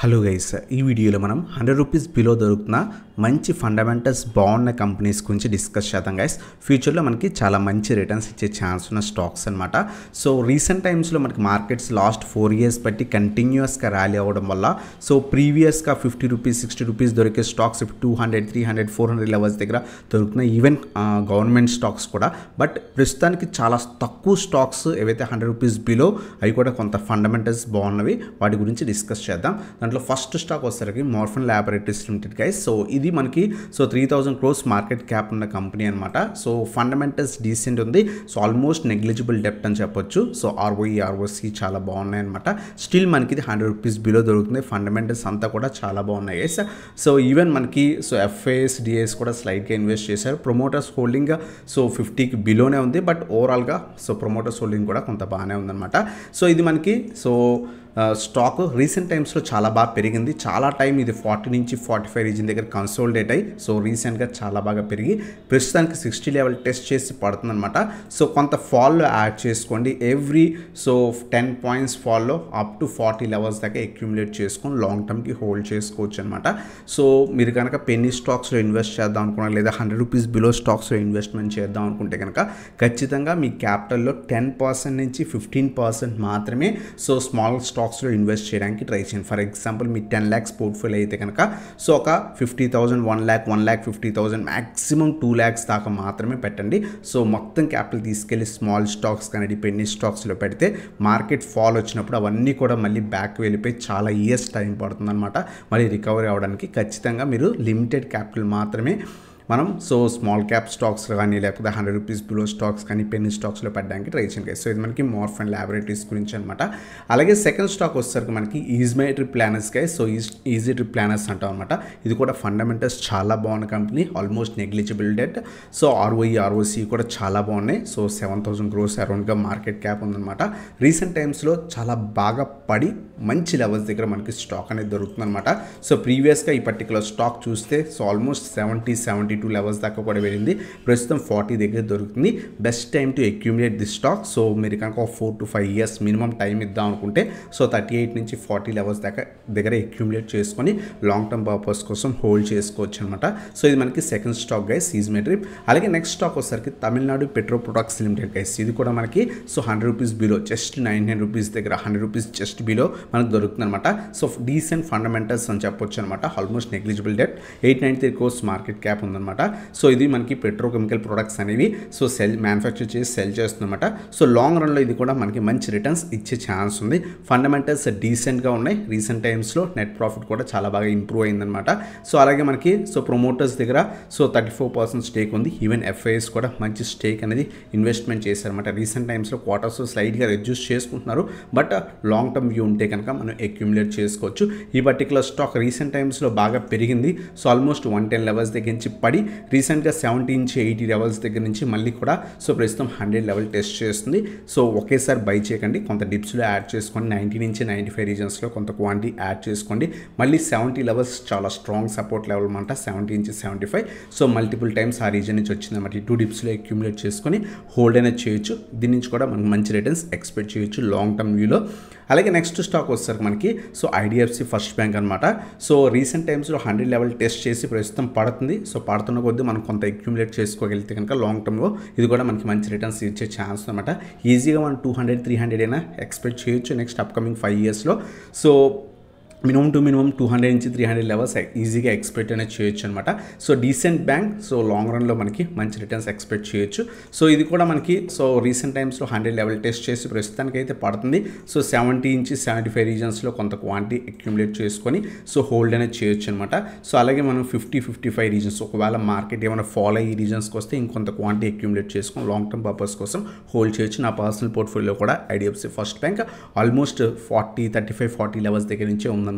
Hello guys, ఈ వీడియోలో మనం 100 రూపీస్ బిలో దొరుకుతున్న మంచి ఫండమెంటల్స్ బాగున్న కంపెనీస్ గురించి డిస్కస్ చేద్దాం గైస్. ఫ్యూచర్లో మనకి చాలా మంచి రిటర్న్స్ ఇచ్చే ఛాన్స్ ఉన్న స్టాక్స్ అనమాట. సో రీసెంట్ టైమ్స్లో మనకి మార్కెట్స్ లాస్ట్ 4 years బట్టి కంటిన్యూస్గా ర్యాలీ అవ్వడం వల్ల సో ప్రీవియస్గా 50 రూపీస్ 60 రూపీస్ దొరికే స్టాక్స్ 200 300 400 లెవెల్స్ దగ్గర దొరుకుతున్నాయి. ఈవెన్ గవర్నమెంట్ స్టాక్స్ కూడా. బట్ ప్రస్తుతానికి చాలా తక్కువ స్టాక్స్ ఏవైతే 100 రూపీస్ బిలో అవి కూడా కొంత ఫండమెంటల్స్ బాగున్నవి, వాటి గురించి డిస్కస్ చేద్దాం. దాంట్లో ఫస్ట్ స్టాక్ వచ్చేసరికి Marfan laboratories limited guys. So ఇది మనకి 3000 crores మార్కెట్ క్యాప్ ఉన్న కంపెనీ అనమాట. సో ఫండమెంటల్స్ డీసెంట్ ఉంది. సో ఆల్మోస్ట్ నెగ్లిజిబుల్ డెప్ట్ అని చెప్పొచ్చు. సో ఆర్ఓఈ ఆర్ఓసి చాలా బాగున్నాయి అనమాట. స్టిల్ మనకి ఇది 100 రూపీస్ బిలో దొరుకుతుంది. ఫండమెంటల్స్ అంతా కూడా చాలా బాగున్నాయి గైస్. సో ఈవెన్ మనకి సో ఎఫ్ఐఎస్ డిఎస్ కూడా స్లైడ్గా ఇన్వెస్ట్ చేశారు. ప్రొమోటర్స్ హోల్డింగ్ సో 50కి బిలోనే ఉంది. బట్ ఓవరాల్గా సో ప్రొమోటర్స్ హోల్డింగ్ కూడా కొంత బాగానే ఉందన్నమాట. సో ఇది మనకి సో స్టాక్ రీసెంట్ టైమ్స్లో చాలా బాగా పెరిగింది. చాలా టైం ఇది 40 నుంచి 45 రీజన్ దగ్గర కన్సోలిడేట్ అయ్యి సో రీసెంట్గా చాలా బాగా పెరిగి ప్రస్తుతానికి 60 లెవెల్ టెస్ట్ చేసి పడుతుందన్నమాట. సో కొంత ఫాల్లో యాడ్ చేసుకోండి. ఎవ్రీ సో 10 points ఫాల్లో అప్ టు 40 లెవెల్స్ దాకా అక్యుములేట్ చేసుకొని లాంగ్ టర్మ్కి హోల్డ్ చేసుకోవచ్చు అనమాట. సో మీరు కనుక పెన్నీ స్టాక్స్లో ఇన్వెస్ట్ చేద్దాం అనుకున్నా లేదా 100 రూపీస్ బిలో స్టాక్స్లో ఇన్వెస్ట్మెంట్ చేద్దాం అనుకుంటే కనుక ఖచ్చితంగా మీ క్యాపిటల్లో 10% నుంచి 15% మాత్రమే సో స్మాల్ స్టాక్స్లో ఇన్వెస్ట్ చేయడానికి ట్రై చేయండి. For example me 10 lakhs portfolio అయితే కనుక సో ఒక 50,000 1,50,000 మ్యాక్సిమం 2 lakhs దాకా మాత్రమే పెట్టండి. సో మొత్తం క్యాపిటల్ తీసుకెళ్ళి స్మాల్ స్టాక్స్ కానీ పెన్నీ స్టాక్స్లో పెడితే మార్కెట్ ఫాల్ వచ్చినప్పుడు అవన్నీ కూడా మళ్ళీ బ్యాక్ వెళ్ళిపోయి చాలా ఇయర్స్ టైం పడుతుంది అనమాట మళ్ళీ రికవరీ అవ్వడానికి. ఖచ్చితంగా మీరు లిమిటెడ్ క్యాపిటల్ మాత్రమే మనం సో స్మాల్ క్యాప్ స్టాక్స్ కానీ లేకపోతే 100 రూపీస్ బిలో స్టాక్స్ కానీ పెన్నీ స్టాక్స్లో పెట్టడానికి ట్రై చేయండి. సో ఇది మనకి మార్ఫన్ ల్యాబొరేటరీస్ గురించి అనమాట. అలాగే సెకండ్ స్టాక్ వచ్చేసరికి మనకి easy trip planners guys. So easy trip planners అంటాం అనమాట. ఇది కూడా ఫండమెంటల్స్ చాలా బాగున్న company, almost negligible debt. So ROE ROC కూడా చాలా బాగున్నాయి. సో 7,000 crores అరౌండ్గా మార్కెట్ క్యాప్ ఉందన్నమాట. రీసెంట్ టైమ్స్లో చాలా బాగా పడి మంచి లెవెల్స్ దగ్గర మనకి స్టాక్ అనేది దొరుకుతుంది అనమాట. సో ప్రీవియస్గా ఈ పర్టికులర్ స్టాక్ చూస్తే సో ఆల్మోస్ట్ 72 లెవెల్స్ దాకా కూడా వెళ్ళింది. ప్రస్తుతం 40 దగ్గర దొరుకుతుంది. Best time to accumulate the stock. So మీరు కనుక 4 to 5 years మినిమం టైం ఇద్దాం అనుకుంటే సో 38 నుంచి 40 లెవెల్స్ దాకా దగ్గర అక్యుములేట్ చేసుకొని లాంగ్ టర్మ్ పర్పస్ కోసం హోల్డ్ చేసుకోవచ్చు అనమాట. సో ఇది మనకి second stock guys, easy trip. అలాగే నెక్స్ట్ స్టాక్ వచ్చేసరికి Tamil Nadu petro products limited guys. ఇది కూడా మనకి so 100 rupees below just 99 rupees దగ్గర 100 రూపీస్ జస్ట్ బిలో మనకు దొరుకుతుంది అనమాట. సో డీసెంట్ ఫండమెంటల్స్ అని చెప్పొచ్చు అనమాట. Almost negligible debt, 893 crores market cap ఉందన్నమాట. సో ఇది మనకి పెట్రోకెమికల్ ప్రొడక్ట్స్ అనేవి సో మ్యానుఫ్యాక్చర్ చేసి సెల్ చేస్తుందన్నమాట. సో లాంగ్ రన్లో ఇది కూడా మనకి మంచి రిటర్న్స్ ఇచ్చే ఛాన్స్ ఉంది. ఫండమెంటల్స్ డీసెంట్గా ఉన్నాయి. రీసెంట్ టైమ్స్లో నెట్ ప్రాఫిట్ కూడా చాలా బాగా ఇంప్రూవ్ అయిందనమాట. సో అలాగే మనకి సో ప్రమోటర్స్ దగ్గర సో 34% స్టేక్ ఉంది. ఈవెన్ ఎఫ్ఐఎస్ కూడా మంచి స్టేక్ అనేది ఇన్వెస్ట్మెంట్ చేశారనమాట. రీసెంట్ టైమ్స్లో క్వార్టర్స్ స్లైడ్గా రెడ్యూస్ చేసుకుంటున్నారు. బట్ లాంగ్ టర్మ్ వ్యూ ఉంటే కనుక మనం అక్యుములేట్ చేసుకోవచ్చు. ఈ పర్టికులర్ స్టాక్ రీసెంట్ టైమ్స్లో బాగా పెరిగింది. సో ఆల్మోస్ట్ 110 లెవెల్స్ దగ్గర నుంచి పడి రీసెంట్గా 70 నుంచి 80 లెవెల్స్ దగ్గర నుంచి మళ్ళీ కూడా సో ప్రస్తుతం 100 లెవెల్ టెస్ట్ చేస్తుంది. సో ఒకేసారి బై చేయకండి, కొంత డిప్స్లో యాడ్ చేసుకోండి. 90 నుంచి 95 రీజన్స్లో కొంత క్వాంటిటీ యాడ్ చేసుకోండి. మళ్ళీ 70 లెవెల్స్ చాలా స్ట్రాంగ్ సపోర్ట్ లెవెల్ అనమాట. 70 నుంచి 75. సో మల్టిపుల్ టైమ్స్ ఆ రీజన్ నుంచి వచ్చిందన్నమాట. ఈ 2 డిప్స్లో అక్యుములేట్ చేసుకొని హోల్డ్ అనేది చేయొచ్చు. దీని నుంచి కూడా మనకు మంచి రిటర్న్స్ ఎక్స్పెక్ట్ చేయొచ్చు లాంగ్ టర్మ్ వ్యూలో. అలాగే నెక్స్ట్ స్టాక్ వచ్చేసరికి మనకి సో ఐడిఎఫ్సి ఫస్ట్ బ్యాంక్ అనమాట. సో రీసెంట్ టైమ్స్లో 100 లెవెల్ టెస్ట్ చేసి ప్రస్తుతం పడుతుంది. సో పడుతున్న కొద్దీ మనం కొంత అక్యుములేట్ చేసుకోగలిగితే కనుక లాంగ్ టర్మ్లో ఇది కూడా మనకి మంచి రిటర్న్స్ ఇచ్చే ఛాన్స్ అనమాట. ఈజీగా మనం 200 300 అయినా ఎక్స్పెక్ట్ చేయొచ్చు నెక్స్ట్ అప్కమింగ్ 5 yearsలో. సో మినిమం 200 నుంచి 300 లెవెల్స్ ఈజీగా ఎక్స్పెక్ట్ అనేది చేయొచ్చు అనమాట. So decent bank. So long రన్లో మనకి మంచి రిటర్న్స్ ఎక్స్పెక్ట్ చేయొచ్చు. సో ఇది కూడా మనకి సో రీసెంట్ టైమ్స్లో 100 లెవెల్ టెస్ట్ చేసి ప్రస్తుతానికి అయితే పడుతుంది. సో 70 నుంచి 75 రీజన్స్లో కొంత క్వాంటిటీ అక్యుములేట్ చేసుకొని సో హోల్డ్ అనేది చేయొచ్చు అనమాట. సో అలాగే మనం 50-55 రీజన్స్ ఒకవేళ మార్కెట్ ఏమైనా ఫాలో అయ్యి రీజన్స్కి వస్తే ఇంకొంత క్వాంటిటీ అక్యుములేట్ చేసుకొని లాంగ్ టర్మ్ పర్పస్ కోసం హోల్డ్ చేయొచ్చు. నా పర్సనల్ పోర్ట్ఫోలియో కూడా IDFC first bank almost 35-40 levels దగ్గర నుంచే ఉందన్నమాట.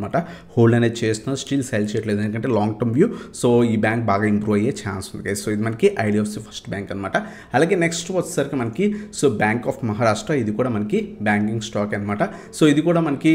హోల్డ్ అనేది చేస్తున్నారు. స్టిల్ సెల్ చేయట్లేదు ఎందుకంటే లాంగ్ టర్మ్ వ్యూ. సో ఈ బ్యాంక్ బాగా ఇంప్రూవ్ అయ్యే ఛాన్స్ ఉంది. సో ఇది మనకి ఐడిఎఫ్సి ఫస్ట్ బ్యాంక్ అనమాట. అలాగే నెక్స్ట్ వచ్చేసరికి మనకి సో బ్యాంక్ ఆఫ్ మహారాష్ట్ర. ఇది కూడా మనకి బ్యాంకింగ్ స్టాక్ అనమాట. సో ఇది కూడా మనకి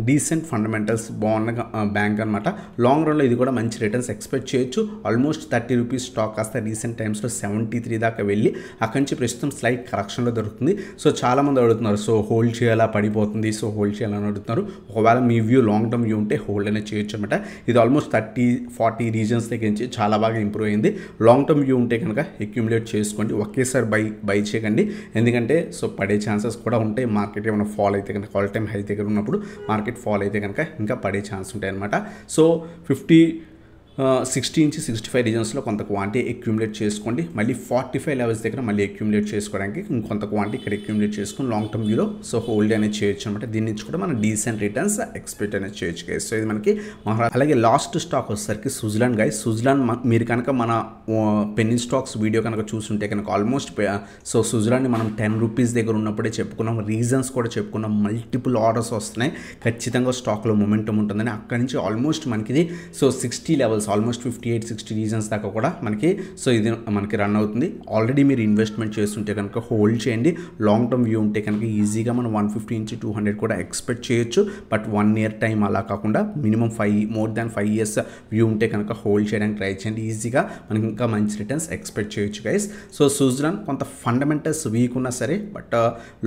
డీసెంట్ ఫండమెంటల్స్ బాగున్న బ్యాంక్ అనమాట. లాంగ్ రన్లో ఇది కూడా మంచి రిటర్న్స్ ఎక్స్పెక్ట్ చేయొచ్చు. ఆల్మోస్ట్ 30 రూపీస్ స్టాక్ కాస్త రీసెంట్ టైమ్స్లో 73 దాకా వెళ్ళి అక్కడి నుంచి ప్రస్తుతం స్లైట్ కరెక్షన్లో దొరుకుతుంది. సో చాలామంది అడుగుతున్నారు సో హోల్డ్ చేయాలా, పడిపోతుంది, సో హోల్డ్ చేయాలని అడుగుతున్నారు. ఒకవేళ మీ వ్యూ లాంగ్ టర్మ్ వ్యూ ఉంటే హోల్డ్ అనేది చేయొచ్చు అనమాట. ఇది ఆల్మోస్ట్ 30-40 రీజన్స్ దగ్గర నుంచి చాలా బాగా ఇంప్రూవ్ అయింది. లాంగ్ టర్మ్ వ్యూ ఉంటే కనుక అక్యుములేట్ చేసుకోండి, ఒకేసారి బై చేయకండి. ఎందుకంటే సో పడే ఛాన్సెస్ కూడా ఉంటాయి. మార్కెట్ ఏమైనా ఫాల్ అయితే కనుక ఆల్ టైమ్ హై దగ్గర ఉన్నప్పుడు మార్కెట్ ఫాల్ అయితే కనుక ఇంకా పడే ఛాన్స్ ఉంటాయి అనమాట. సో 60 నుంచి 65 రీజన్స్లో కొంత క్వాంటిటీ అక్యుములేట్ చేసుకోండి. మళ్ళీ 45 లెవెల్స్ దగ్గర మళ్ళీ అక్యుములేట్ చేసుకోవడానికి ఇంకొంత క్వాంటిటీ ఇక్కడ అక్యుములేట్ చేసుకొని లాంగ్ టర్మ్ వ్యూలో సో హోల్డ్ అనేది చేయొచ్చు అనమాట. దీని నుంచి కూడా మనం డీసెంట్ రిటర్న్స్ ఎక్స్పెక్ట్ అనేది చేయొచ్చు గైస్. సో ఇది మనకి అలాగే లాస్ట్ స్టాక్ వచ్చేసరికి స్విట్జర్లాండ్ గైస్. స్విట్జర్లాండ్ మీరు కనుక మన పెన్నీ స్టాక్స్ వీడియో కనుక చూస్తుంటే కనుక ఆల్మోస్ట్ సో స్విట్జర్లాండ్ మనం 10 రూపీస్ దగ్గర ఉన్నప్పుడే చెప్పుకున్నాం, రీజన్స్ కూడా చెప్పుకున్నాం. మల్టిపుల్ ఆర్డర్స్ వస్తున్నాయి, ఖచ్చితంగా స్టాక్లో మొమెంటం ఉంటుందని. అక్కడి నుంచి ఆల్మోస్ట్ మనకి ఇది సో 60 లెవెల్స్ ఆల్మోస్ట్ 58-60 రీజన్స్ దాకా కూడా మనకి సో ఇది మనకి రన్ అవుతుంది. ఆల్రెడీ మీరు ఇన్వెస్ట్మెంట్ చేస్తుంటే కనుక హోల్డ్ చేయండి. లాంగ్ టర్మ్ వ్యూ ఉంటే కనుక ఈజీగా మనం 150 నుంచి 200 కూడా ఎక్స్పెక్ట్ చేయొచ్చు. బట్ 1 ఇయర్ టైం అలా కాకుండా minimum more than 5 years view ఉంటే కనుక హోల్డ్ చేయడానికి ట్రై చేయండి. ఈజీగా మనకి ఇంకా మంచి రిటర్న్స్ ఎక్స్పెక్ట్ చేయొచ్చు గైస్. సో స్విట్జర్లాండ్ కొంత ఫండమెంటల్స్ వీక్ ఉన్నా సరే బట్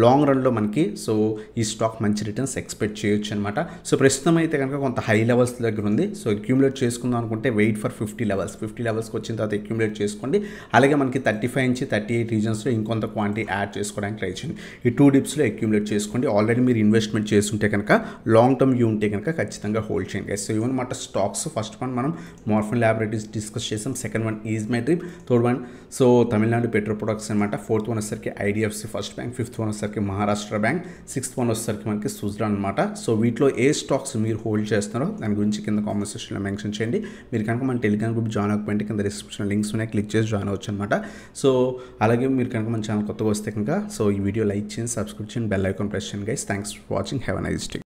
లాంగ్ రన్లో మనకి సో ఈ స్టాక్ మంచి రిటర్న్స్ ఎక్స్పెక్ట్ చేయొచ్చు అనమాట. సో ప్రస్తుతం అయితే కనుక కొంత హై లెవెల్స్ దగ్గర ఉంది. సో అక్యుములేట్ చేసుకుందాం అనుకుంటే వెయిట్ ఫర్ 50 లెవెల్స్కి వచ్చిన తర్వాత అక్యుములేట్ చేసుకోండి. అలాగే మనకి 35 నుంచి 38 రీజన్స్లో ఇంకొంత క్వాంటిటీ యాడ్ చేసుకోవడానికి ట్రై చేయండి. ఈ 2 డిప్స్లో అక్యుములేట్ చేసుకోండి. ఆల్రెడీ మీరు ఇన్వెస్ట్మెంట్ చేస్తుంటే కనుక లాంగ్ టర్మ్ వ్యూ ఉంటే కనుక ఖచ్చితంగా హోల్డ్ చేయండి. సో ఇవన్నమాట స్టాక్స్. ఫస్ట్ వన్ మనం మార్ఫిన్ ల్యాబొరేటరీస్ డిస్కస్ చేసాం. Second one is my dream. Third one so Tamil Nadu petro products అనమాట. ఫోర్త్ వన్ వచ్చేసరికి IDFC first bank. Fifth one వచ్చేసరికి మహారాష్ట్ర బ్యాంక్. సిక్స్త్ వన్ వచ్చేసరికి మనకి స్విట్జర్లాండ్ అనమాట. సో వీటిలో ఏ స్టాక్స్ మీరు హోల్డ్ చేస్తున్నారో దాని గురించి కింద కామెంట్ సెక్షన్లో మెన్షన్ చేయండి. మీరు కనుక మన టెలిగ్రామ్ గ్రూప్ జాయిన్ అవ్వకపోయింటే కింద డిస్క్రిప్షన్ లింక్స్ ఉన్నాయి, క్లిక్ చేసి జాయిన్ అవ్వచ్చు అనమాట. సో అలాగే మీరు కనుక మన ఛానల్ కొత్తగా వస్తే కనుక సో ఈ వీడియో లైక్ చేయండి, సబ్స్క్రైబ్ చేయండి, బెల్ ఐకాన్ ప్రెస్ చేయండి guys. Thanks for watching. Have a nice day.